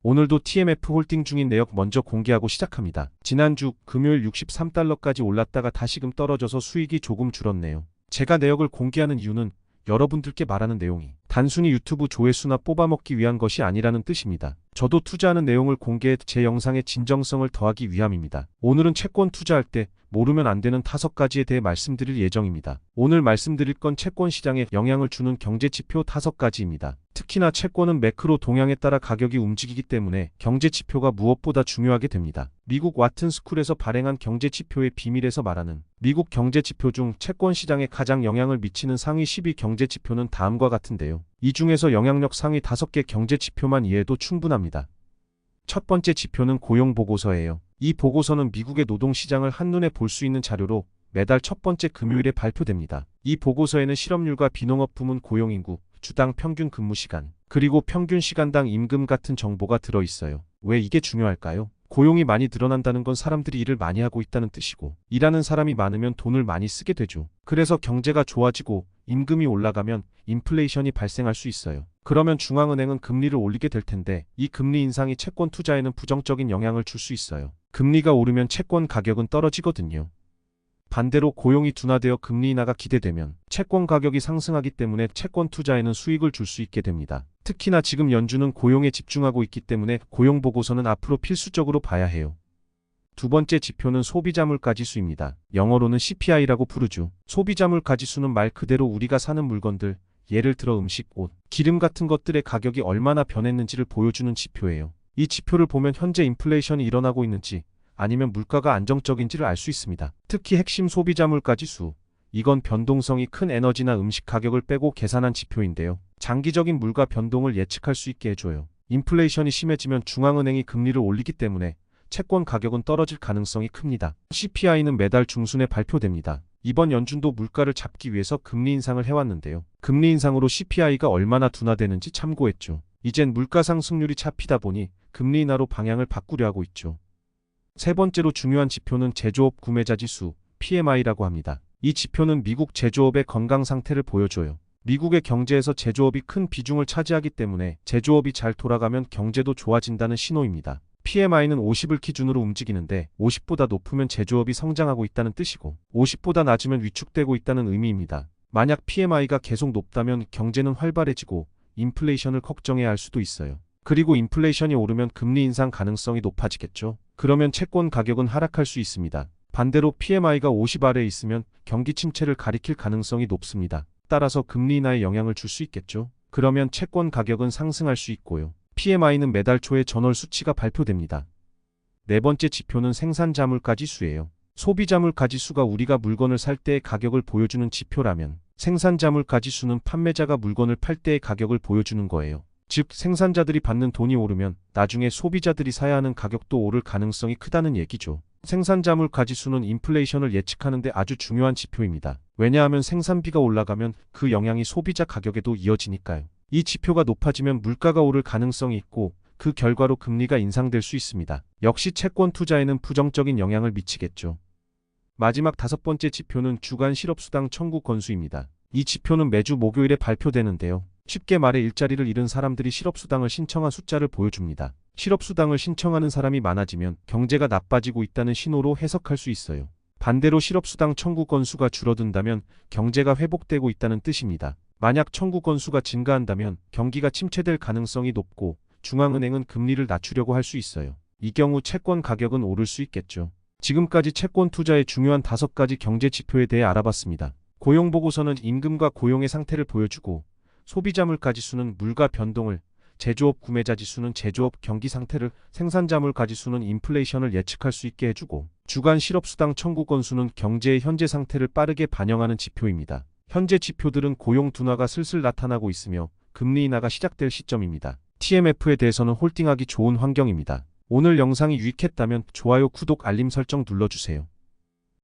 오늘도 TMF 홀딩 중인 내역 먼저 공개하고 시작합니다. 지난주 금요일 63달러까지 올랐다가 다시금 떨어져서 수익이 조금 줄었네요. 제가 내역을 공개하는 이유는 여러분들께 말하는 내용이 단순히 유튜브 조회수나 뽑아먹기 위한 것이 아니라는 뜻입니다. 저도 투자하는 내용을 공개해 제 영상의 진정성을 더하기 위함입니다. 오늘은 채권 투자할 때 모르면 안 되는 5가지에 대해 말씀드릴 예정입니다. 오늘 말씀드릴 건 채권 시장에 영향을 주는 경제지표 5가지입니다. 특히나 채권은 매크로 동향에 따라 가격이 움직이기 때문에 경제지표가 무엇보다 중요하게 됩니다. 미국 와튼스쿨에서 발행한 경제지표의 비밀에서 말하는 미국 경제지표 중 채권 시장에 가장 영향을 미치는 상위 12 경제지표는 다음과 같은데요. 이 중에서 영향력 상위 5개 경제지표만 이해해도 충분합니다. 첫 번째 지표는 고용보고서예요. 이 보고서는 미국의 노동시장을 한눈에 볼 수 있는 자료로 매달 첫 번째 금요일에 발표됩니다. 이 보고서에는 실업률과 비농업 부문 고용인구, 주당 평균 근무시간, 그리고 평균 시간당 임금 같은 정보가 들어있어요. 왜 이게 중요할까요? 고용이 많이 늘어난다는 건 사람들이 일을 많이 하고 있다는 뜻이고, 일하는 사람이 많으면 돈을 많이 쓰게 되죠. 그래서 경제가 좋아지고 임금이 올라가면 인플레이션이 발생할 수 있어요. 그러면 중앙은행은 금리를 올리게 될 텐데 이 금리 인상이 채권 투자에는 부정적인 영향을 줄 수 있어요. 금리가 오르면 채권 가격은 떨어지거든요. 반대로 고용이 둔화되어 금리 인하가 기대되면 채권 가격이 상승하기 때문에 채권 투자에는 수익을 줄 수 있게 됩니다. 특히나 지금 연준은 고용에 집중하고 있기 때문에 고용 보고서는 앞으로 필수적으로 봐야 해요. 두 번째 지표는 소비자물가지수입니다. 영어로는 CPI라고 부르죠. 소비자물가지수는 말 그대로 우리가 사는 물건들, 예를 들어 음식, 옷, 기름 같은 것들의 가격이 얼마나 변했는지를 보여주는 지표예요. 이 지표를 보면 현재 인플레이션이 일어나고 있는지 아니면 물가가 안정적인지를 알 수 있습니다. 특히 핵심 소비자물가지수, 이건 변동성이 큰 에너지나 음식 가격을 빼고 계산한 지표인데요. 장기적인 물가 변동을 예측할 수 있게 해줘요. 인플레이션이 심해지면 중앙은행이 금리를 올리기 때문에 채권 가격은 떨어질 가능성이 큽니다. CPI는 매달 중순에 발표됩니다. 이번 연준도 물가를 잡기 위해서 금리 인상을 해왔는데요. 금리 인상으로 CPI가 얼마나 둔화되는지 참고했죠. 이젠 물가 상승률이 잡히다 보니 금리 인하로 방향을 바꾸려 하고 있죠. 세 번째로 중요한 지표는 제조업 구매자 지수, PMI라고 합니다. 이 지표는 미국 제조업의 건강 상태를 보여줘요. 미국의 경제에서 제조업이 큰 비중을 차지하기 때문에 제조업이 잘 돌아가면 경제도 좋아진다는 신호입니다. PMI는 50을 기준으로 움직이는데 50보다 높으면 제조업이 성장하고 있다는 뜻이고 50보다 낮으면 위축되고 있다는 의미입니다. 만약 PMI가 계속 높다면 경제는 활발해지고 인플레이션을 걱정해야 할 수도 있어요. 그리고 인플레이션이 오르면 금리 인상 가능성이 높아지겠죠. 그러면 채권 가격은 하락할 수 있습니다. 반대로 PMI가 50 아래에 있으면 경기 침체를 가리킬 가능성이 높습니다. 따라서 금리 인하에 영향을 줄 수 있겠죠. 그러면 채권 가격은 상승할 수 있고요. PMI는 매달 초에 전월 수치가 발표됩니다. 네 번째 지표는 생산자물가지수예요. 소비자물가지수가 우리가 물건을 살 때의 가격을 보여주는 지표라면 생산자물가지수는 판매자가 물건을 팔 때의 가격을 보여주는 거예요. 즉 생산자들이 받는 돈이 오르면 나중에 소비자들이 사야 하는 가격도 오를 가능성이 크다는 얘기죠. 생산자물가지수는 인플레이션을 예측하는 데 아주 중요한 지표입니다. 왜냐하면 생산비가 올라가면 그 영향이 소비자 가격에도 이어지니까요. 이 지표가 높아지면 물가가 오를 가능성이 있고 그 결과로 금리가 인상될 수 있습니다. 역시 채권 투자에는 부정적인 영향을 미치겠죠. 마지막 5번째 지표는 주간 실업수당 청구 건수입니다. 이 지표는 매주 목요일에 발표되는데요. 쉽게 말해 일자리를 잃은 사람들이 실업수당을 신청한 숫자를 보여줍니다. 실업수당을 신청하는 사람이 많아지면 경제가 나빠지고 있다는 신호로 해석할 수 있어요. 반대로 실업수당 청구 건수가 줄어든다면 경제가 회복되고 있다는 뜻입니다. 만약 청구 건수가 증가한다면 경기가 침체될 가능성이 높고 중앙은행은 금리를 낮추려고 할 수 있어요. 이 경우 채권 가격은 오를 수 있겠죠. 지금까지 채권 투자의 중요한 5가지 경제 지표에 대해 알아봤습니다. 고용보고서는 임금과 고용의 상태를 보여주고 소비자물가지수는 물가 변동을, 제조업 구매자지수는 제조업 경기 상태를, 생산자물가지수는 인플레이션을 예측할 수 있게 해주고 주간 실업수당 청구 건수는 경제의 현재 상태를 빠르게 반영하는 지표입니다. 현재 지표들은 고용 둔화가 슬슬 나타나고 있으며 금리 인하가 시작될 시점입니다. TMF에 대해서는 홀딩하기 좋은 환경입니다. 오늘 영상이 유익했다면 좋아요, 구독, 알림 설정 눌러주세요.